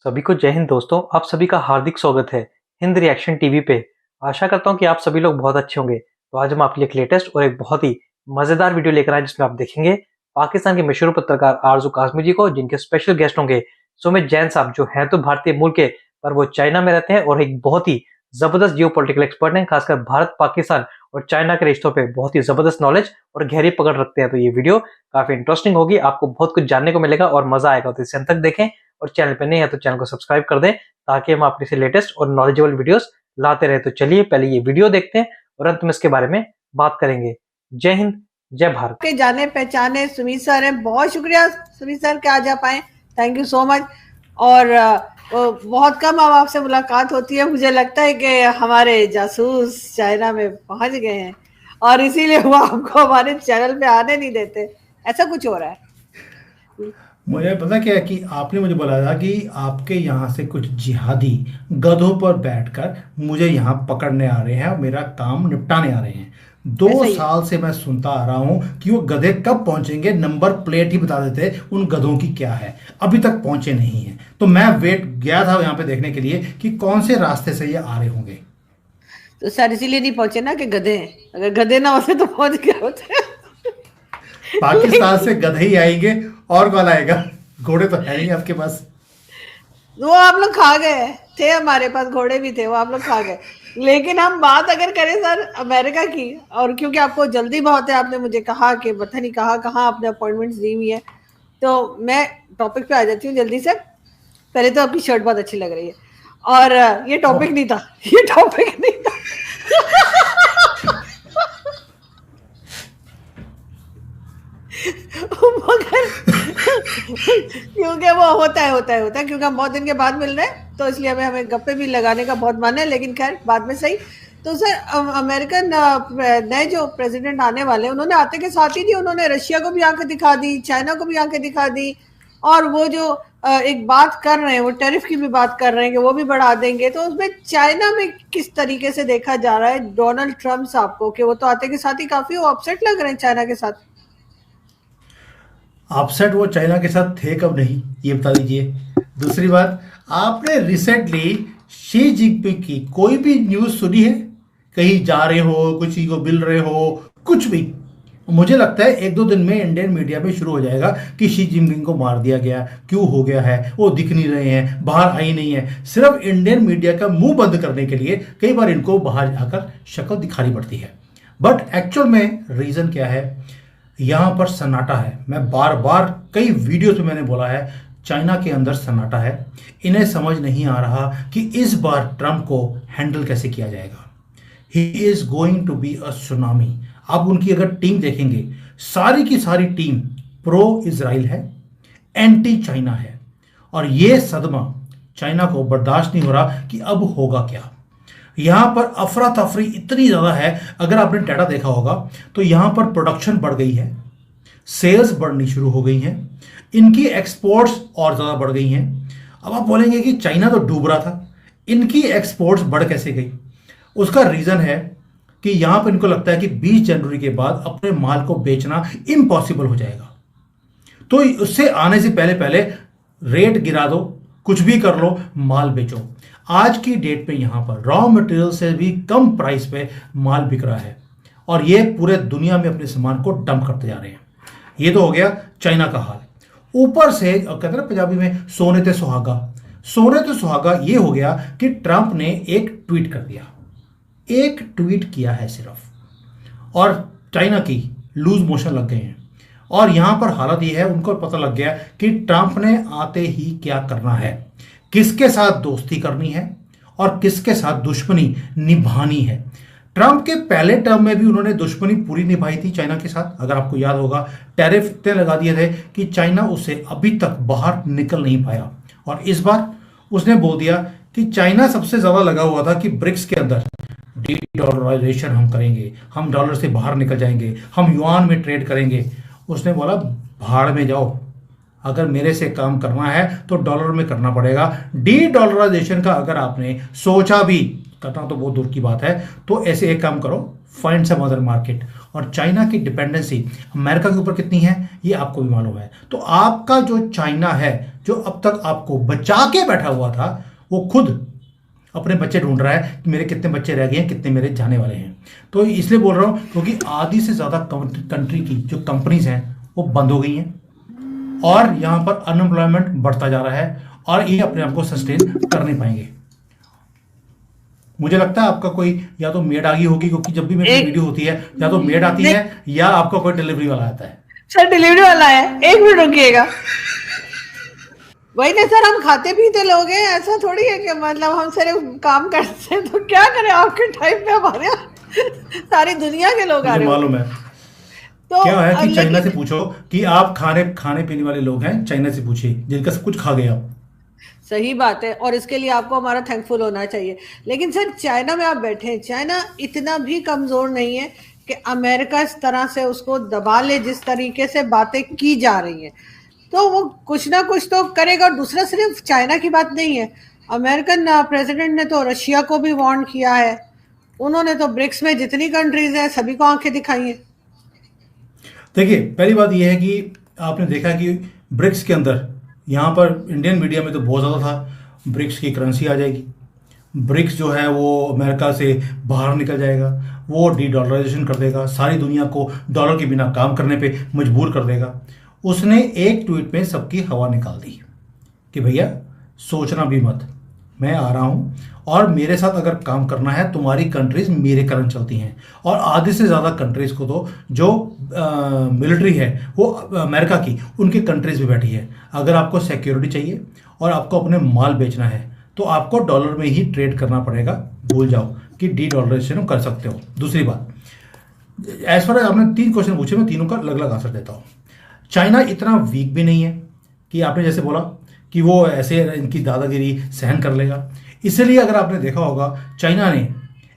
सभी को जय हिंद दोस्तों। आप सभी का हार्दिक स्वागत है हिंद रिएक्शन टीवी पे। आशा करता हूँ कि आप सभी लोग बहुत अच्छे होंगे। तो आज हम आपके लिए एक लेटेस्ट और एक बहुत ही मजेदार वीडियो लेकर आए जिसमें आप देखेंगे पाकिस्तान के मशहूर पत्रकार आरजू कासमी जी को, जिनके स्पेशल गेस्ट होंगे सुमित जैन साहब, जो हैं तो भारतीय मूल के पर वो चाइना में रहते हैं और एक बहुत ही जबरदस्त जियो पॉलिटिकल एक्सपर्ट हैं। खासकर भारत, पाकिस्तान और चाइना के रिश्तों पे बहुत ही जबरदस्त नॉलेज और गहरी पकड़ रखते हैं। तो ये वीडियो काफी इंटरेस्टिंग होगी, आपको बहुत कुछ जानने को मिलेगा और मजा आएगा। तो इसे अंत तक देखें और चैनल पे नए हैं तो चैनल को सब्सक्राइब कर दें ताकि हम आपके से लेटेस्ट और नॉलेजेबल वीडियोस लाते रहे। तो चलिए पहले ये वीडियो देखते हैं और अंत में इसके बारे में बात करेंगे। जय हिंद, जय भारत। के जाने पहचाने सुमित सर हैं, बहुत शुक्रिया सुमित सर कि आज आप आए, थैंक यू सो मच। और बहुत कम अब आपसे मुलाकात होती है, मुझे लगता है कि हमारे जासूस चाइना में पहुंच गए हैं और इसीलिए वो आपको हमारे चैनल पे आने नहीं देते, ऐसा कुछ हो रहा है। मुझे पता क्या है कि आपने मुझे बोला था कि आपके यहाँ से कुछ जिहादी गधों पर बैठकर मुझे यहाँ पकड़ने आ रहे हैं और मेरा काम निपटाने आ रहे हैं। 2 साल से मैं सुनता आ रहा हूँ कि वो गधे कब पहुंचेंगे, नंबर प्लेट ही बता देते उन गधों की क्या है, अभी तक पहुंचे नहीं है। तो मैं वेट गया था यहाँ पे देखने के लिए कि कौन से रास्ते से ये आ रहे होंगे। तो सर इसीलिए नहीं पहुंचे ना कि गधे हैं, अगर गधे ना होते तो पहुंच गए होते। पाकिस्तान से गधे ही आएंगे और कौन आएगा, घोड़े तो है नहीं आपके पास। वो आप लोग खा गए थे, हमारे पास घोड़े भी थे, वो आप लोग खा गए। लेकिन हम बात अगर करें सर अमेरिका की, और क्योंकि आपको जल्दी बहुत है, आपने मुझे कहा कि पता नहीं कहाँ आपने अपॉइंटमेंट्स दी हुई है, तो मैं टॉपिक पे आ जाती हूँ जल्दी से। पहले तो आपकी शर्ट बहुत अच्छी लग रही है और ये टॉपिक नहीं था, ये टॉपिक नहीं था। मगर क्योंकि वो होता है क्योंकि हम बहुत दिन के बाद मिल रहे हैं, तो इसलिए हमें गप्पे भी लगाने का बहुत मन है, लेकिन खैर बाद में सही। तो सर अमेरिकन नए जो प्रेसिडेंट आने वाले हैं, उन्होंने आते के साथ ही उन्होंने रशिया को भी आंखें दिखा दी, चाइना को भी आंखें दिखा दी, और वो जो एक बात कर रहे हैं, वो टैरिफ की भी बात कर रहे हैं कि वो भी बढ़ा देंगे। तो उसमें चाइना में किस तरीके से देखा जा रहा है डोनाल्ड ट्रम्प साहब को, कि वो तो आते के साथ ही काफी वो अपसेट लग रहे हैं चाइना के साथ। अपसेट वो चाइना के साथ थे कब नहीं, ये बता दीजिए। दूसरी बात, आपने रिसेंटली शी जिनपिंग की कोई भी न्यूज़ सुनी है? कहीं जा रहे हो, किसी को मिल रहे हो, कुछ भी? मुझे लगता है 1-2 दिन में इंडियन मीडिया में शुरू हो जाएगा कि शी जिनपिंग को मार दिया गया, क्यों हो गया है, वो दिख नहीं रहे हैं, बाहर आई नहीं है। सिर्फ इंडियन मीडिया का मुंह बंद करने के लिए कई बार इनको बाहर आकर शक्ल दिखानी पड़ती है। बट एक्चुअल में रीज़न क्या है? यहाँ पर सन्नाटा है। मैं बार बार कई वीडियोस में मैंने बोला है, चाइना के अंदर सन्नाटा है। इन्हें समझ नहीं आ रहा कि इस बार ट्रम्प को हैंडल कैसे किया जाएगा। He is going to be a tsunami. आप उनकी अगर टीम देखेंगे, सारी की सारी टीम प्रो इजराइल है, एंटी चाइना है, और ये सदमा चाइना को बर्दाश्त नहीं हो रहा कि अब होगा क्या। यहाँ पर अफरा तफरी इतनी ज़्यादा है, अगर आपने डाटा देखा होगा तो यहाँ पर प्रोडक्शन बढ़ गई है, सेल्स बढ़नी शुरू हो गई हैं, इनकी एक्सपोर्ट्स और ज़्यादा बढ़ गई हैं। अब आप बोलेंगे कि चाइना तो डूब रहा था, इनकी एक्सपोर्ट्स बढ़ कैसे गई? उसका रीज़न है कि यहाँ पर इनको लगता है कि 20 जनवरी के बाद अपने माल को बेचना इम्पॉसिबल हो जाएगा, तो उससे आने से पहले पहले रेट गिरा दो, कुछ भी कर लो, माल बेचो। आज की डेट पे यहाँ पर रॉ मटेरियल से भी कम प्राइस पे माल बिक रहा है और ये पूरे दुनिया में अपने सामान को डंप करते जा रहे हैं। ये तो हो गया चाइना का हाल। ऊपर से कहते हैं ना पंजाबी में, सोने ते सुहागा। सोने ते सुहागा ये हो गया कि ट्रंप ने एक ट्वीट कर दिया, एक ट्वीट किया है सिर्फ, और चाइना की लूज मोशन लग गए हैं। और यहां पर हालत यह है, उनको पता लग गया कि ट्रंप ने आते ही क्या करना है, किसके साथ दोस्ती करनी है और किसके साथ दुश्मनी निभानी है। ट्रंप के पहले टर्म में भी उन्होंने दुश्मनी पूरी निभाई थी चाइना के साथ। अगर आपको याद होगा, टैरिफ इतने लगा दिए थे कि चाइना उससे अभी तक बाहर निकल नहीं पाया। और इस बार उसने बोल दिया कि चाइना सबसे ज्यादा लगा हुआ था कि ब्रिक्स के अंदर डी डॉलराइजेशन हम करेंगे, हम डॉलर से बाहर निकल जाएंगे, हम युआन में ट्रेड करेंगे। उसने बोला भाड़ में जाओ, अगर मेरे से काम करना है तो डॉलर में करना पड़ेगा। डी डॉलराइजेशन का अगर आपने सोचा भी, करना तो बहुत दूर की बात है, तो ऐसे एक काम करो, फाइंड सम अदर मार्केट। और चाइना की डिपेंडेंसी अमेरिका के ऊपर कितनी है ये आपको भी मालूम है। तो आपका जो चाइना है, जो अब तक आपको बचा के बैठा हुआ था, वो खुद अपने बच्चे ढूंढ रहा है कि मेरे कितने बच्चे रह गए हैं, कितने मेरे जाने वाले हैं। तो इसलिए बोल रहा हूँ क्योंकि आधी से ज़्यादा कंट्री की जो कंपनीज हैं वो बंद हो गई हैं और यहाँ पर अनएम्प्लॉयमेंट बढ़ता जा रहा है और ये अपने आप को सस्टेन कर नहीं पाएंगे। मुझे लगता है आपका कोई या तो मेड आ गई होगी, क्योंकि जब भी मेरी वीडियो होती है या तो मेड आती है या आपका कोई डिलीवरी वाला आता है। सर डिलीवरी वाला है, 1 मिनट रुकिएगा। वही ना सर, हम खाते पीते लोग हैं, ऐसा थोड़ी है कि मतलब हम सिर्फ काम करते हैं। तो क्या करें, आपके टाइम पे हमारे यहाँ सारी दुनिया के लोग आ रहे हैं। मालूम है तो क्या है कि चाइना से पूछो कि आप खाने पीने वाले लोग हैं, चाइना से पूछिए जिनका सब कुछ खा गए आप। सही बात है, और इसके लिए आपको हमारा थैंकफुल होना चाहिए। लेकिन सर चाइना में आप बैठे हैं, चाइना इतना भी कमजोर नहीं है कि अमेरिका इस तरह से उसको दबा ले जिस तरीके से बातें की जा रही हैं। तो वो कुछ ना कुछ तो करेगा। और दूसरा सिर्फ चाइना की बात नहीं है, अमेरिकन प्रेसिडेंट ने तो रशिया को भी वार्न किया है। उन्होंने तो ब्रिक्स में जितनी कंट्रीज हैं सभी को आंखें दिखाई हैं। देखिए, पहली बात यह है कि आपने देखा कि ब्रिक्स के अंदर यहाँ पर इंडियन मीडिया में तो बहुत ज़्यादा था ब्रिक्स की करेंसी आ जाएगी, ब्रिक्स जो है वो अमेरिका से बाहर निकल जाएगा, वो डी-डॉलराइजेशन कर देगा, सारी दुनिया को डॉलर के बिना काम करने पे मजबूर कर देगा। उसने एक ट्वीट में सबकी हवा निकाल दी कि भैया सोचना भी मत, मैं आ रहा हूँ और मेरे साथ अगर काम करना है, तुम्हारी कंट्रीज मेरे कारण चलती हैं। और आधे से ज़्यादा कंट्रीज को तो जो मिलिट्री है वो अमेरिका की उनकी कंट्रीज में बैठी है। अगर आपको सिक्योरिटी चाहिए और आपको अपने माल बेचना है तो आपको डॉलर में ही ट्रेड करना पड़ेगा। भूल जाओ कि डी-डॉलराइजेशन कर सकते हो। दूसरी बात, एज फार आपने 3 क्वेश्चन पूछे, मैं तीनों का अलग अलग आंसर देता हूँ। चाइना इतना वीक भी नहीं है कि आपने जैसे बोला कि वो ऐसे इनकी दादागिरी सहन कर लेगा। इसलिए अगर आपने देखा होगा, चाइना ने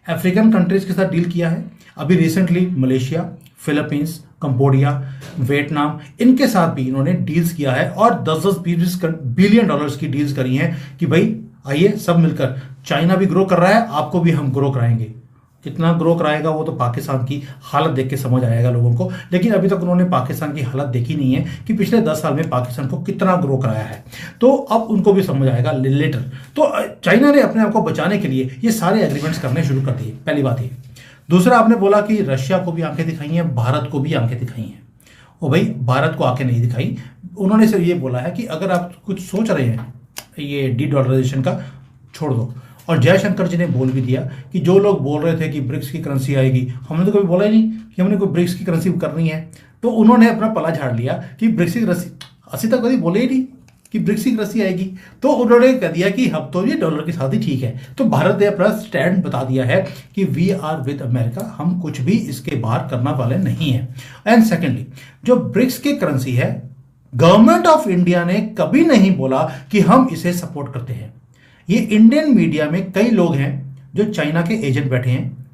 अफ्रीकन कंट्रीज के साथ डील किया है अभी recently, Malaysia, Philippines, Cambodia, Vietnam, इनके साथ भी इन्होंने डील्स किया है और 10-20 बिलियन डॉलर्स की डील्स करी हैं कि भाई आइए सब मिलकर, चाइना भी ग्रो कर रहा है, आपको भी हम ग्रो कराएंगे। कितना ग्रो कराएगा वो तो पाकिस्तान की हालत देख के समझ आएगा लोगों को, लेकिन अभी तक उन्होंने पाकिस्तान की हालत देखी नहीं है कि पिछले 10 साल में पाकिस्तान को कितना ग्रो कराया है। तो अब उनको भी समझ आएगा लेटर। तो चाइना ने अपने आप को बचाने के लिए ये सारे एग्रीमेंट्स करने शुरू कर दिए, पहली बात ये। दूसरा, आपने बोला कि रशिया को भी आंखें दिखाई हैं, भारत को भी आंखें दिखाई हैं। ओ भाई, भारत को आंखें नहीं दिखाई, उन्होंने सिर्फ ये बोला है कि अगर आप कुछ सोच रहे हैं ये डी-डॉलराइजेशन का, छोड़ दो। और जयशंकर जी ने बोल भी दिया कि जो लोग बोल रहे थे कि ब्रिक्स की करेंसी आएगी, हमने तो कभी बोला ही नहीं कि हमने कोई ब्रिक्स की करेंसी करनी है। तो उन्होंने अपना पला झाड़ लिया कि ब्रिक्स की करेंसी, अभी तक कभी बोले ही नहीं कि ब्रिक्स की करेंसी आएगी। तो उन्होंने कह दिया कि हम तो ये डॉलर के साथ ही ठीक है। तो भारत ने अपना स्टैंड बता दिया है कि वी आर विद अमेरिका, हम कुछ भी इसके बाहर करने वाले नहीं है। एंड सेकेंडली, जो ब्रिक्स की करेंसी है, गवर्नमेंट ऑफ इंडिया ने कभी नहीं बोला कि हम इसे सपोर्ट करते हैं। ये इंडियन मीडिया में कई लोग हैं जो चाइना के एजेंट बैठे हैं।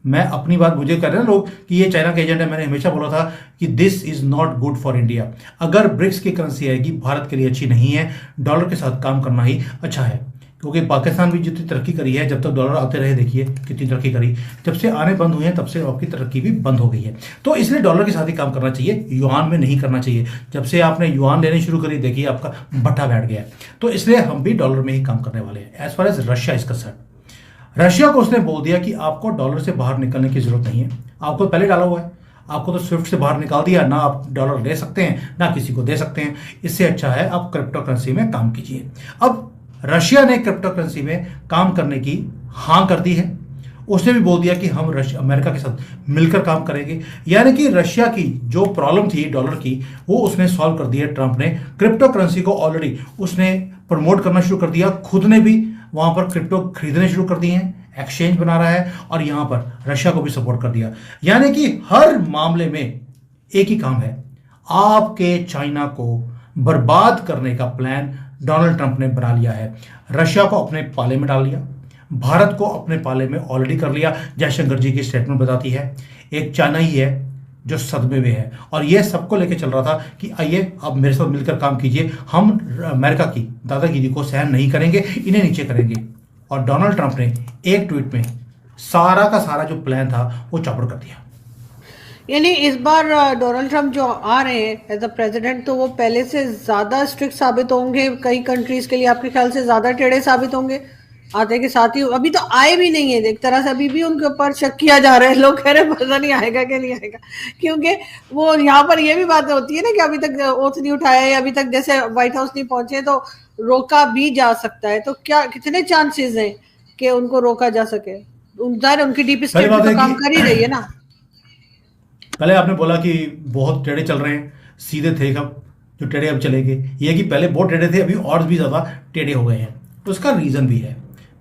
मैं अपनी बात, मुझे कर रहे हैं लोग कि ये चाइना के एजेंट है। मैंने हमेशा बोला था कि this is not good for India. अगर ब्रिक्स की करेंसी आएगी, भारत के लिए अच्छी नहीं है। डॉलर के साथ काम करना ही अच्छा है, क्योंकि पाकिस्तान भी जितनी तरक्की करी है, जब तक डॉलर आते रहे, देखिए कितनी तरक्की करी। जब से आने बंद हुए हैं तब से आपकी तरक्की भी बंद हो गई है। तो इसलिए डॉलर के साथ ही काम करना चाहिए, युआन में नहीं करना चाहिए। जब से आपने युआन लेनी शुरू करी, देखिए आपका भट्टा बैठ गया है। तो इसलिए हम भी डॉलर में ही काम करने वाले हैं। As far as Russia is concern, Russia को उसने बोल दिया कि आपको डॉलर से बाहर निकलने की जरूरत नहीं है, आपको पहले डाला हुआ है, आपको तो स्विफ्ट से बाहर निकाल दिया, ना आप डॉलर ले सकते हैं ना किसी को दे सकते हैं। इससे अच्छा है आप क्रिप्टो करेंसी में काम कीजिए। अब रशिया ने क्रिप्टो करेंसी में काम करने की हाँ कर दी है। उसने भी बोल दिया कि हम अमेरिका के साथ मिलकर काम करेंगे। यानी कि रशिया की जो प्रॉब्लम थी डॉलर की, वो उसने सॉल्व कर दिया। ट्रंप ने क्रिप्टो करेंसी को ऑलरेडी उसने प्रमोट करना शुरू कर दिया, खुद ने भी वहां पर क्रिप्टो खरीदने शुरू कर दिए हैं, एक्सचेंज बना रहा है और यहां पर रशिया को भी सपोर्ट कर दिया। यानी कि हर मामले में एक ही काम है, आपके चाइना को बर्बाद करने का प्लान डोनाल्ड ट्रंप ने बना लिया है। रशिया को अपने पाले में डाल लिया, भारत को अपने पाले में ऑलरेडी कर लिया। जयशंकर जी की स्टेटमेंट बताती है एक चाइना ही है जो सदमे में है और यह सबको लेके चल रहा था कि आइए अब मेरे साथ मिलकर काम कीजिए, हम अमेरिका की दादागिरी को सहन नहीं करेंगे, इन्हें नीचे करेंगे। और डोनाल्ड ट्रंप ने एक ट्वीट में सारा का सारा जो प्लान था वो चौपट कर दिया। यानी इस बार डोनाल्ड ट्रंप जो आ रहे हैं एज अ प्रेसिडेंट, तो वो पहले से ज्यादा स्ट्रिक्ट साबित होंगे कई कंट्रीज के लिए, आपके ख्याल से ज्यादा टेढ़े साबित होंगे आते के साथ ही? अभी तो आए भी नहीं है एक तरह से, अभी भी उनके ऊपर शक किया जा रहा है, लोग कह रहे हैं पता नहीं आएगा कि नहीं आएगा, क्योंकि वो यहाँ पर ये भी बात होती है ना कि अभी तक ओथ नहीं उठाया है, अभी तक जैसे व्हाइट हाउस नहीं पहुंचे, तो रोका भी जा सकता है। तो क्या कितने चांसेस हैं कि उनको रोका जा सके? उनकी डीप पहली स्टेट भी बात तो है काम कि कर ही रही है ना। पहले आपने बोला कि बहुत टेढ़े चल रहे हैं, सीधे थे कब जो टेढ़े अब चलेंगे। ये है कि पहले बहुत टेढ़े थे, अभी और भी ज़्यादा टेढ़े हो गए हैं। उसका रीज़न भी है,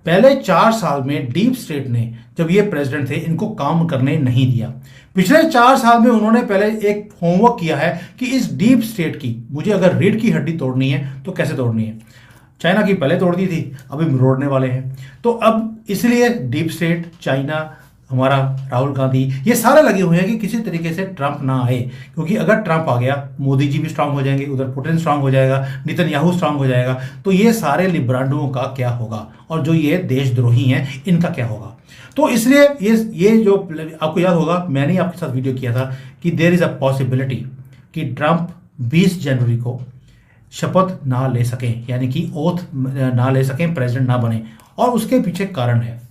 पहले 4 साल में डीप स्टेट ने, जब ये प्रेसिडेंट थे, इनको काम करने नहीं दिया। पिछले 4 साल में उन्होंने पहले एक होमवर्क किया है कि इस डीप स्टेट की मुझे अगर रीढ़ की हड्डी तोड़नी है तो कैसे तोड़नी है। चाइना की पहले तोड़ दी थी, अभी रोड़ने वाले हैं। तो अब इसलिए डीप स्टेट, चाइना, हमारा राहुल गांधी, ये सारे लगे हुए हैं कि किसी तरीके से ट्रंप ना आए, क्योंकि अगर ट्रंप आ गया मोदी जी भी स्ट्रांग हो जाएंगे, उधर पुतिन स्ट्रांग हो जाएगा, नेतन्याहू स्ट्रांग हो जाएगा, तो ये सारे लिब्रांडुओं का क्या होगा, और जो ये देशद्रोही हैं इनका क्या होगा। तो इसलिए ये जो आपको याद होगा, मैंने ही आपके साथ वीडियो किया था कि देर इज़ अ पॉसिबिलिटी कि ट्रंप 20 जनवरी को शपथ ना ले सकें, यानी कि ओथ ना ले सकें, प्रेसिडेंट ना बने। और उसके पीछे कारण है,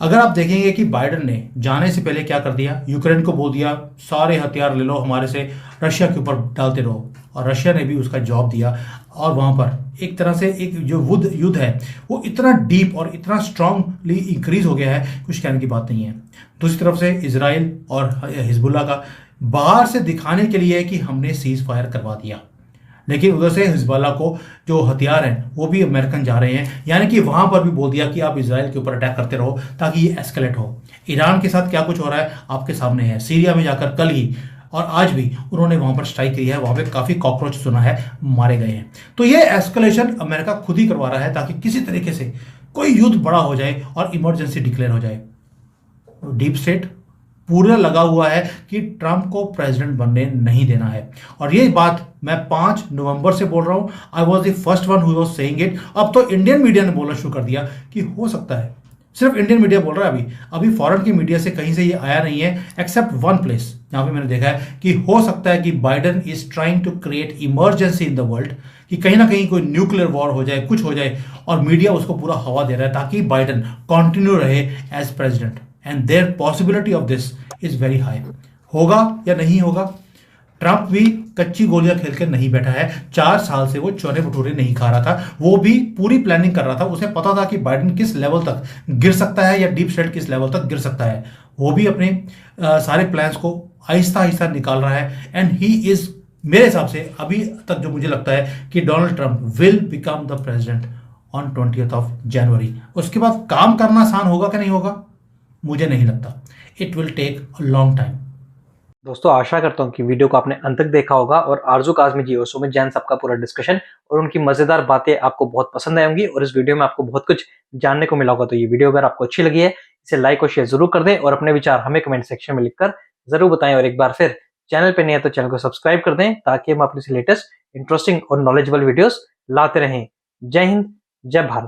अगर आप देखेंगे कि बाइडेन ने जाने से पहले क्या कर दिया, यूक्रेन को बोल दिया सारे हथियार ले लो हमारे से, रशिया के ऊपर डालते रहो, और रशिया ने भी उसका जवाब दिया। और वहाँ पर एक तरह से एक जो युद्ध है वो इतना डीप और इतना स्ट्रांगली इंक्रीज हो गया है, कुछ कहने की बात नहीं है। दूसरी तरफ से इजराइल और हिजबुल्ला का बाहर से दिखाने के लिए है कि हमने सीज फायर करवा दिया, लेकिन उधर से हिजबुल्लाह को जो हथियार हैं वो भी अमेरिकन जा रहे हैं, यानी कि वहां पर भी बोल दिया कि आप इजराइल के ऊपर अटैक करते रहो ताकि ये एस्केलेट हो। ईरान के साथ क्या कुछ हो रहा है आपके सामने है, सीरिया में जाकर कल ही और आज भी उन्होंने वहां पर स्ट्राइक की है, वहां पे काफी कॉकरोच सुना है मारे गए हैं। तो ये एस्केलेशन अमेरिका खुद ही करवा रहा है ताकि किसी तरीके से कोई युद्ध बड़ा हो जाए और इमरजेंसी डिक्लेयर हो जाए। डीप स्टेट पूरा लगा हुआ है कि ट्रंप को प्रेसिडेंट बनने नहीं देना है, और ये बात मैं 5 नवंबर से बोल रहा हूं। I was the first one who was saying it. अब तो इंडियन मीडिया ने बोलना शुरू कर दिया कि हो सकता है, सिर्फ इंडियन मीडिया बोल रहा है, अभी फॉरेन की मीडिया से कहीं से ये आया नहीं है, एक्सेप्ट वन प्लेस जहां पे मैंने देखा है कि हो सकता है कि Biden is trying to create emergency in the world, कि कहीं ना कहीं कोई न्यूक्लियर वॉर हो जाए, कुछ हो जाए, और मीडिया उसको पूरा हवा दे रहा है ताकि बाइडेन कंटिन्यू रहे as president. And there possibility of this is very high. होगा या नहीं होगा, ट्रंप भी कच्ची गोलियां खेल कर नहीं बैठा है। 4 साल से वो चौने भटूरे नहीं खा रहा था, वो भी पूरी प्लानिंग कर रहा था। उसे पता था कि बाइडेन किस लेवल तक गिर सकता है या डीप स्टेट किस लेवल तक गिर सकता है। वो भी अपने सारे प्लान्स को आहिस्ता आहिस्ता निकाल रहा है। एंड ही इज, मेरे हिसाब से अभी तक जो मुझे लगता है कि Donald Trump will become the president on 20 जनवरी। उसके बाद काम करना आसान होगा कि नहीं होगा, मुझे नहीं लगता। It will take a long time. दोस्तों आशा करता हूँ कि वीडियो को आपने अंत तक देखा होगा और आरजू काज़मी जी और सुमित जैन साहब का पूरा डिस्कशन और उनकी मजेदार बातें आपको बहुत पसंद आई होंगी और इस वीडियो में आपको बहुत कुछ जानने को मिला होगा। तो ये वीडियो अगर आपको अच्छी लगी है इसे लाइक और शेयर जरूर कर दें और अपने विचार हमें कमेंट सेक्शन में लिखकर जरूर बताएं। और एक बार फिर चैनल पे नहीं है तो चैनल को सब्सक्राइब कर दें ताकि हम अपनी लेटेस्ट इंटरेस्टिंग और नॉलेजेबल वीडियोस लाते रहें। जय हिंद, जय भारत।